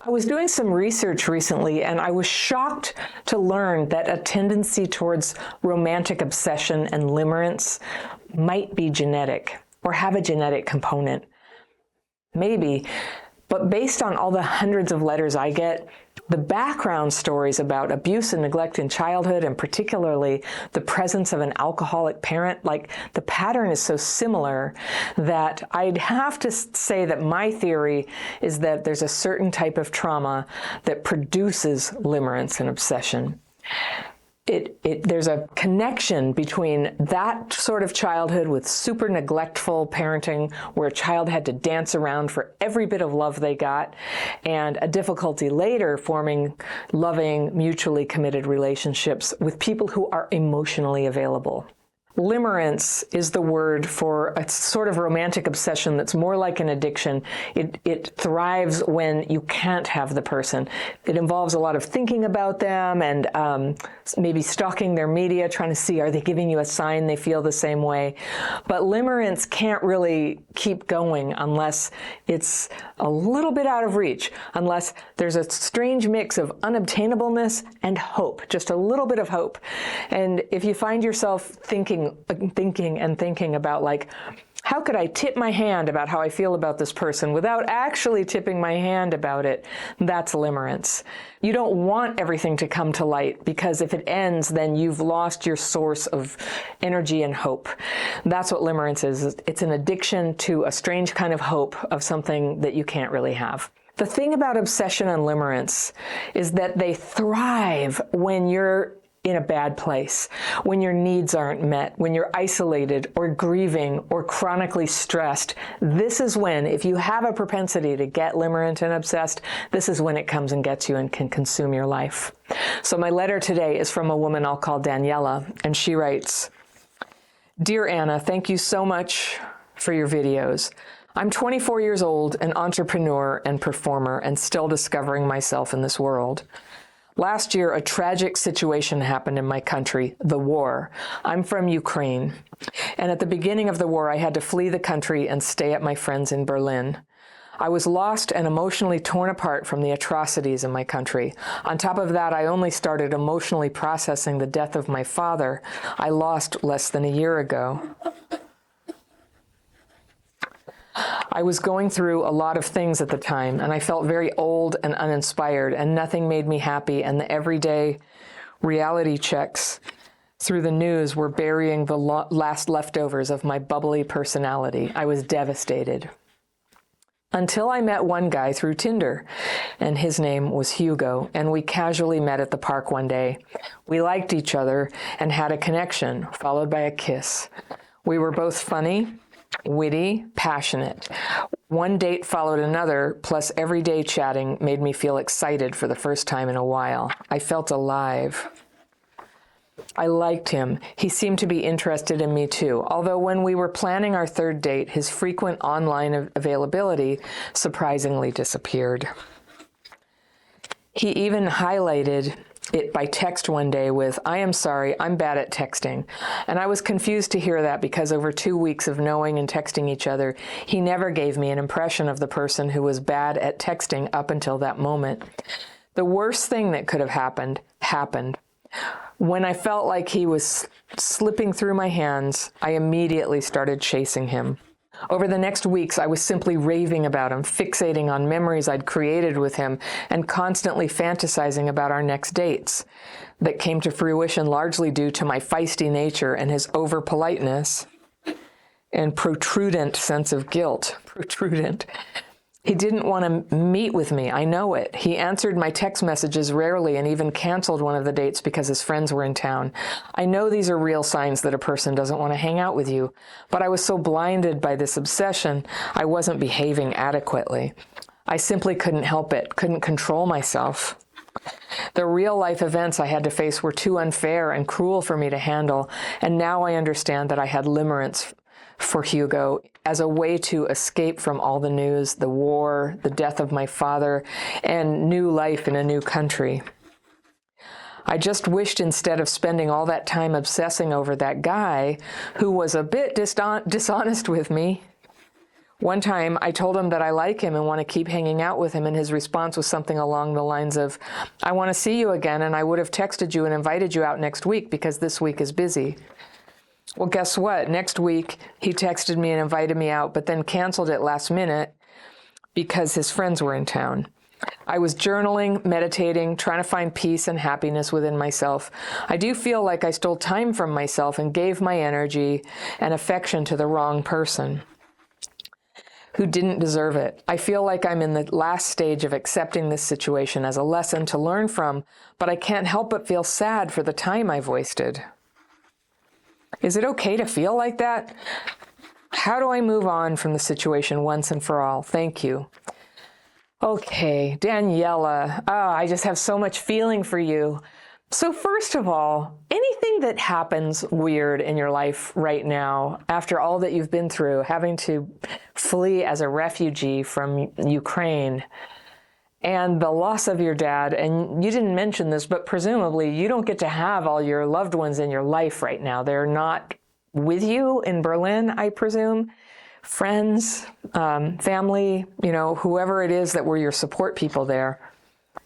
I was doing some research recently, and I was shocked to learn that a tendency towards romantic obsession and limerence might be genetic or have a genetic component. Maybe, but based on all the hundreds of letters I get, the background stories about abuse and neglect in childhood, and particularly the presence of an alcoholic parent, like the pattern is so similar that I'd have to say that my theory is that there's a certain type of trauma that produces limerence and obsession. There's a connection between that sort of childhood with super neglectful parenting, where a child had to dance around for every bit of love they got, and a difficulty later forming loving, mutually committed relationships with people who are emotionally available. Limerence is the word for a sort of romantic obsession that's more like an addiction. It thrives when you can't have the person. It involves a lot of thinking about them and maybe stalking their media, trying to see, are they giving you a sign they feel the same way? But limerence can't really keep going unless it's a little bit out of reach, unless there's a strange mix of unobtainableness and hope, just a little bit of hope. And if you find yourself thinking about, like, how could I tip my hand about how I feel about this person without actually tipping my hand about it? That's limerence. You don't want everything to come to light, because if it ends, then you've lost your source of energy and hope. That's what limerence is. It's an addiction to a strange kind of hope of something that you can't really have. The thing about obsession and limerence is that they thrive when you're in a bad place, when your needs aren't met, when you're isolated or grieving or chronically stressed. This is when, if you have a propensity to get limerent and obsessed, this is when it comes and gets you and can consume your life. So my letter today is from a woman I'll call Daniela, and she writes, "Dear Anna, thank you so much for your videos. I'm 24 years old, an entrepreneur and performer, and still discovering myself in this world. Last year, a tragic situation happened in my country, the war. I'm from Ukraine, and at the beginning of the war, I had to flee the country and stay at my friends in Berlin. I was lost and emotionally torn apart from the atrocities in my country. On top of that, I only started emotionally processing the death of my father. I lost less than a year ago. I was going through a lot of things at the time, and I felt very old and uninspired, and nothing made me happy, and the everyday reality checks through the news were burying the last leftovers of my bubbly personality. I was devastated. Until I met one guy through Tinder, and his name was Hugo, and we casually met at the park one day. We liked each other and had a connection, followed by a kiss. We were both funny, witty, passionate. One date followed another, plus everyday chatting made me feel excited for the first time in a while. I felt alive. I liked him. He seemed to be interested in me too, although when we were planning our third date, his frequent online availability surprisingly disappeared. He even highlighted it by text one day with, "I am sorry, I'm bad at texting." And I was confused to hear that, because over 2 weeks of knowing and texting each other, he never gave me an impression of the person who was bad at texting up until that moment. The worst thing that could have happened, happened. When I felt like he was slipping through my hands, I immediately started chasing him. Over the next weeks, I was simply raving about him, fixating on memories I'd created with him, and constantly fantasizing about our next dates that came to fruition largely due to my feisty nature and his over-politeness and protrudent sense of guilt. Protrudent. He didn't want to meet with me. I know it. He answered my text messages rarely and even canceled one of the dates because his friends were in town. I know these are real signs that a person doesn't want to hang out with you, but I was so blinded by this obsession, I wasn't behaving adequately. I simply couldn't help it, couldn't control myself. The real-life events I had to face were too unfair and cruel for me to handle, and now I understand that I had limerence for Hugo as a way to escape from all the news, the war, the death of my father, and new life in a new country. I just wished, instead of spending all that time obsessing over that guy who was a bit dishonest with me, One time I told him that I like him and want to keep hanging out with him, and his response was something along the lines of, I want to see you again, and I would have texted you and invited you out next week because this week is busy. Well, guess what? Next week he texted me and invited me out, but then canceled it last minute because his friends were in town. I was journaling, meditating, trying to find peace and happiness within myself. I do feel like I stole time from myself and gave my energy and affection to the wrong person who didn't deserve it. I feel like I'm in the last stage of accepting this situation as a lesson to learn from, but I can't help but feel sad for the time I've wasted. Is it okay to feel like that? How do I move on from the situation once and for all? Thank you. Okay, Daniela, I just have so much feeling for you. So first of all, anything that happens weird in your life right now, after all that you've been through, having to flee as a refugee from Ukraine, and the loss of your dad, and you didn't mention this, but presumably you don't get to have all your loved ones in your life right now. They're not with you in Berlin, I presume. Friends, family, whoever it is that were your support people there.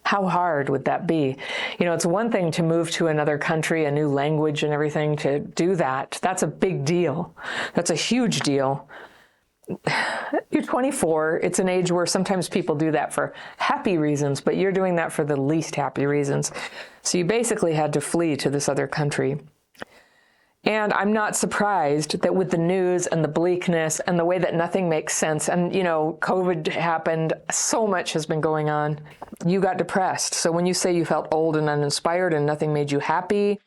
How hard would that be? It's one thing to move to another country, a new language and everything, to do that. That's a big deal. That's a huge deal. You're 24. It's an age where sometimes people do that for happy reasons, but you're doing that for the least happy reasons. So you basically had to flee to this other country. And I'm not surprised that with the news and the bleakness and the way that nothing makes sense, and, COVID happened, so much has been going on, you got depressed. So when you say you felt old and uninspired and nothing made you happy,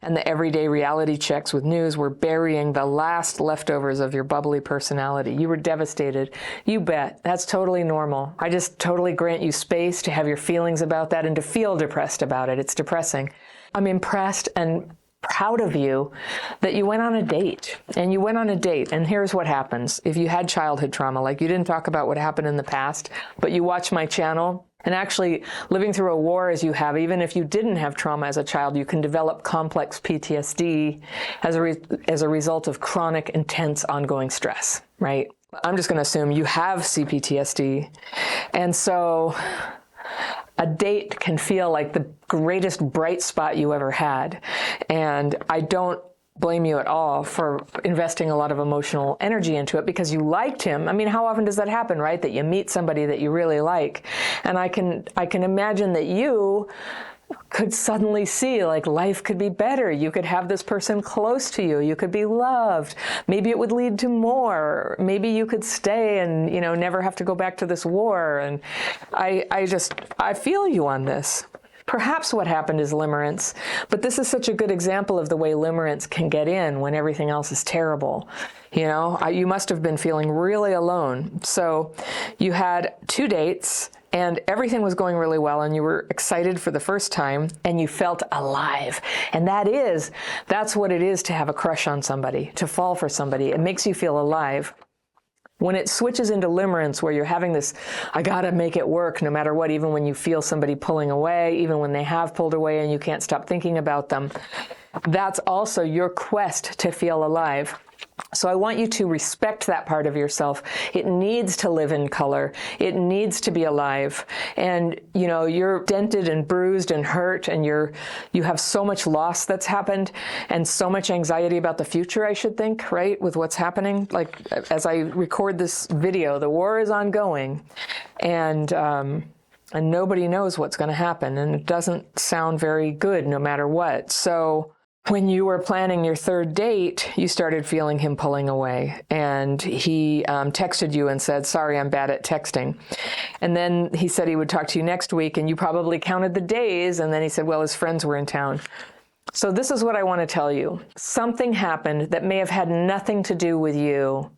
and the everyday reality checks with news were burying the last leftovers of your bubbly personality, you were devastated. You bet. That's totally normal. I just totally grant you space to have your feelings about that and to feel depressed about it. It's depressing. I'm impressed and proud of you that you went on a date. And here's what happens. If you had childhood trauma, like you didn't talk about what happened in the past, but you watch my channel, and actually living through a war as you have, even if you didn't have trauma as a child, you can develop complex PTSD as a result of chronic, intense, ongoing stress, right? I'm just going to assume you have CPTSD. And so a date can feel like the greatest bright spot you ever had. And I don't blame you at all for investing a lot of emotional energy into it because you liked him. I mean, how often does that happen, right? That you meet somebody that you really like. And I can imagine that you could suddenly see like life could be better. You could have this person close to you. You could be loved. Maybe it would lead to more. Maybe you could stay and, never have to go back to this war. And I feel you on this. Perhaps what happened is limerence, but this is such a good example of the way limerence can get in when everything else is terrible. You must have been feeling really alone. So you had 2 dates and everything was going really well and you were excited for the first time and you felt alive. And that's what it is to have a crush on somebody, to fall for somebody. It makes you feel alive. When it switches into limerence, where you're having this, I gotta make it work no matter what, even when you feel somebody pulling away, even when they have pulled away and you can't stop thinking about them, that's also your quest to feel alive. So I want you to respect that part of yourself. It needs to live in color. It needs to be alive. And, you're dented and bruised and hurt and you have so much loss that's happened and so much anxiety about the future, I should think, right? With what's happening. Like, as I record this video, the war is ongoing and nobody knows what's going to happen. And it doesn't sound very good no matter what. So when you were planning your 3rd date, you started feeling him pulling away. And he texted you and said, sorry, I'm bad at texting. And then he said he would talk to you next week, and you probably counted the days. And then he said, well, his friends were in town. So this is what I want to tell you. Something happened that may have had nothing to do with you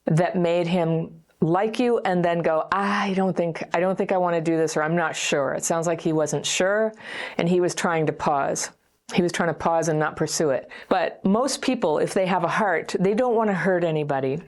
that made him like you and then go, I don't think I want to do this, or I'm not sure. It sounds like he wasn't sure and he was trying to pause. He was trying to pause and not pursue it. But most people, if they have a heart, they don't want to hurt anybody.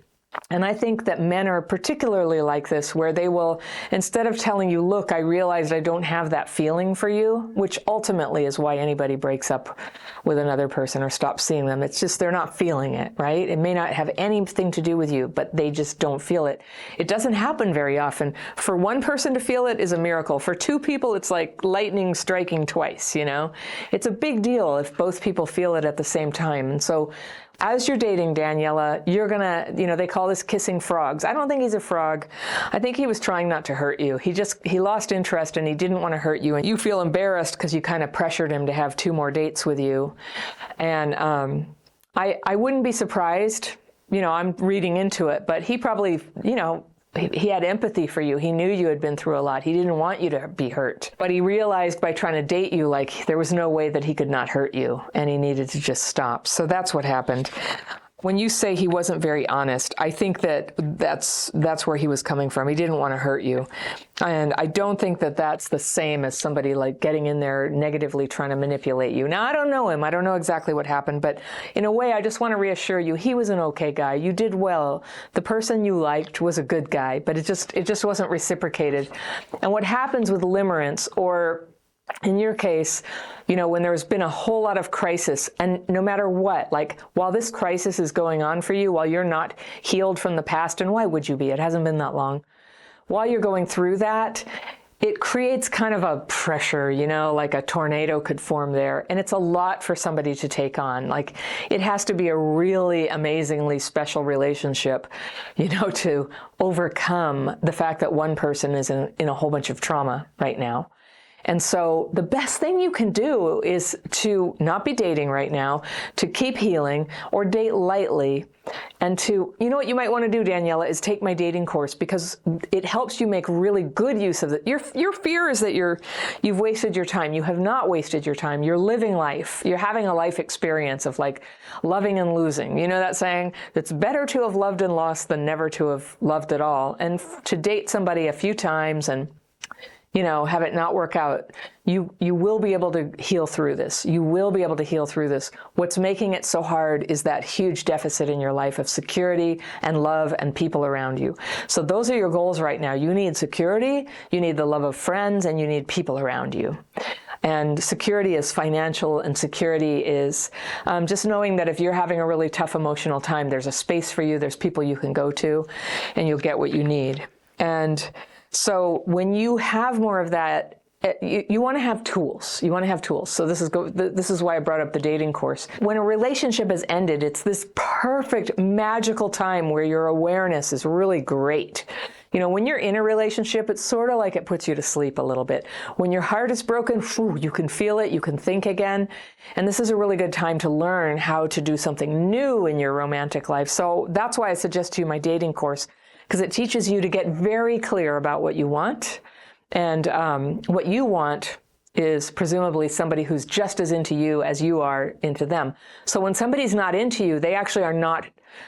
And I think that men are particularly like this, where they will, instead of telling you, look, I realized I don't have that feeling for you, which ultimately is why anybody breaks up with another person or stops seeing them. It's just they're not feeling it, right? It may not have anything to do with you, but they just don't feel it. It doesn't happen very often. For one person to feel it is a miracle. For two people, it's like lightning striking twice, you know? It's a big deal if both people feel it at the same time. And so as you're dating, Daniela, you're gonna, you know, they call this kissing frogs. I don't think he's a frog. I think he was trying not to hurt you. He lost interest and he didn't want to hurt you. And you feel embarrassed because you kind of pressured him to have 2 more dates with you. And I wouldn't be surprised, you know, I'm reading into it, but he probably, you know, he had empathy for you. He knew you had been through a lot. He didn't want you to be hurt. But he realized by trying to date you, like, there was no way that he could not hurt you, and he needed to just stop. So that's what happened. When you say he wasn't very honest, I think that that's where he was coming from. He didn't want to hurt you. And I don't think that that's the same as somebody like getting in there negatively trying to manipulate you. Now, I don't know him. I don't know exactly what happened. But in a way, I just want to reassure you, he was an okay guy. You did well. The person you liked was a good guy, but it just wasn't reciprocated. And what happens with limerence, or in your case, you know, when there's been a whole lot of crisis, and no matter what, like while this crisis is going on for you, while you're not healed from the past, and why would you be? It hasn't been that long. While you're going through that, it creates kind of a pressure, you know, like a tornado could form there. And it's a lot for somebody to take on. Like, it has to be a really amazingly special relationship, you know, to overcome the fact that one person is in a whole bunch of trauma right now. And so the best thing you can do is to not be dating right now, to keep healing, or date lightly, and to, you know what you might want to do, Daniela, is take my dating course, because it helps you make really good use of it. Your fear is that you've wasted your time. You have not wasted your time. You're living life. You're having a life experience of like loving and losing. You know that saying? It's better to have loved and lost than never to have loved at all. And to date somebody a few times and, you know, have it not work out, you will be able to heal through this. You will be able to heal through this. What's making it so hard is that huge deficit in your life of security and love and people around you. So those are your goals right now. You need security, you need the love of friends, and you need people around you. And security is financial, and security is just knowing that if you're having a really tough emotional time, there's a space for you, there's people you can go to, and you'll get what you need. And so when you have more of that, you want to have tools. You want to have tools. So this is why I brought up the dating course. When a relationship has ended, it's this perfect, magical time where your awareness is really great. You know, when you're in a relationship, it's sort of like it puts you to sleep a little bit. When your heart is broken, you can feel it, you can think again. And this is a really good time to learn how to do something new in your romantic life. So that's why I suggest to you my dating course, because it teaches you to get very clear about what you want. And what you want is presumably somebody who's just as into you as you are into them. So when somebody's not into you, they actually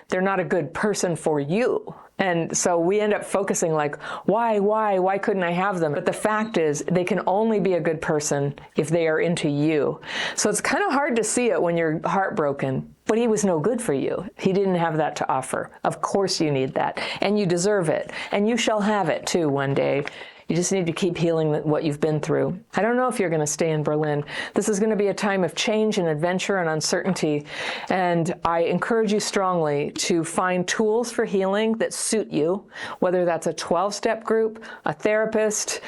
they're not a good person for you. And so we end up focusing like, why couldn't I have them? But the fact is, they can only be a good person if they are into you. So it's kind of hard to see it when you're heartbroken, but he was no good for you. He didn't have that to offer. Of course you need that, and you deserve it, and you shall have it too one day. You just need to keep healing what you've been through. I don't know if you're going to stay in Berlin. This is going to be a time of change and adventure and uncertainty. And I encourage you strongly to find tools for healing that suit you, whether that's a 12-step group, a therapist,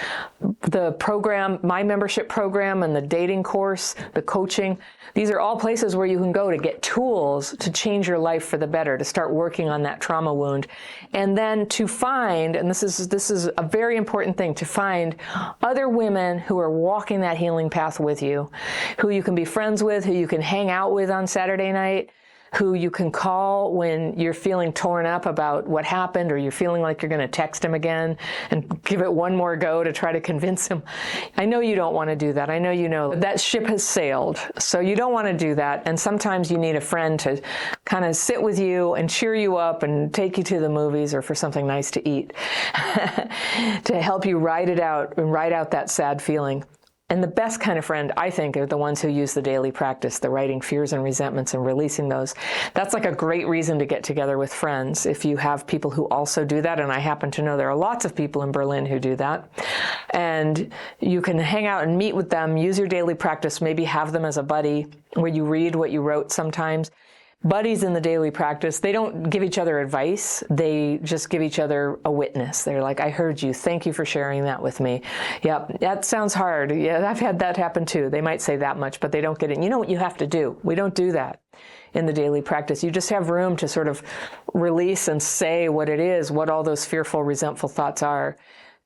the program, my membership program, and the dating course, the coaching. These are all places where you can go to get tools to change your life for the better, to start working on that trauma wound. And then to find, and this is a very important thing, to find other women who are walking that healing path with you, who you can be friends with, who you can hang out with on Saturday night, who you can call when you're feeling torn up about what happened, or you're feeling like you're going to text him again and give it one more go to try to convince him. I know you don't want to do that. I know you know that ship has sailed. So you don't want to do that. And sometimes you need a friend to kind of sit with you and cheer you up and take you to the movies or for something nice to eat to help you ride it out and ride out that sad feeling. And the best kind of friend, I think, are the ones who use the daily practice, the writing fears and resentments and releasing those. That's like a great reason to get together with friends if you have people who also do that. And I happen to know there are lots of people in Berlin who do that. And you can hang out and meet with them, use your daily practice, maybe have them as a buddy where you read what you wrote sometimes. Buddies in the daily practice, they don't give each other advice. They just give each other a witness. They're like, I heard you. Thank you for sharing that with me. Yep, that sounds hard. Yeah, I've had that happen too. They might say that much, but they don't get it. You know what you have to do? We don't do that in the daily practice. You just have room to sort of release and say what it is, what all those fearful, resentful thoughts are.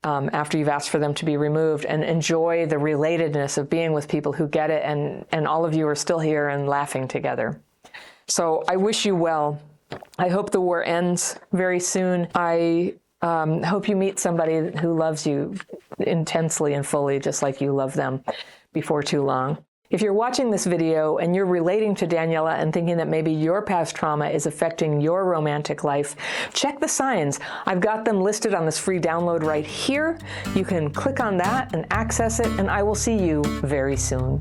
After you've asked for them to be removed, and enjoy the relatedness of being with people who get it, and all of you are still here and laughing together. So I wish you well. I hope the war ends very soon. I hope you meet somebody who loves you intensely and fully, just like you love them, before too long. If you're watching this video and you're relating to Daniela and thinking that maybe your past trauma is affecting your romantic life, check the signs. I've got them listed on this free download right here. You can click on that and access it, and I will see you very soon.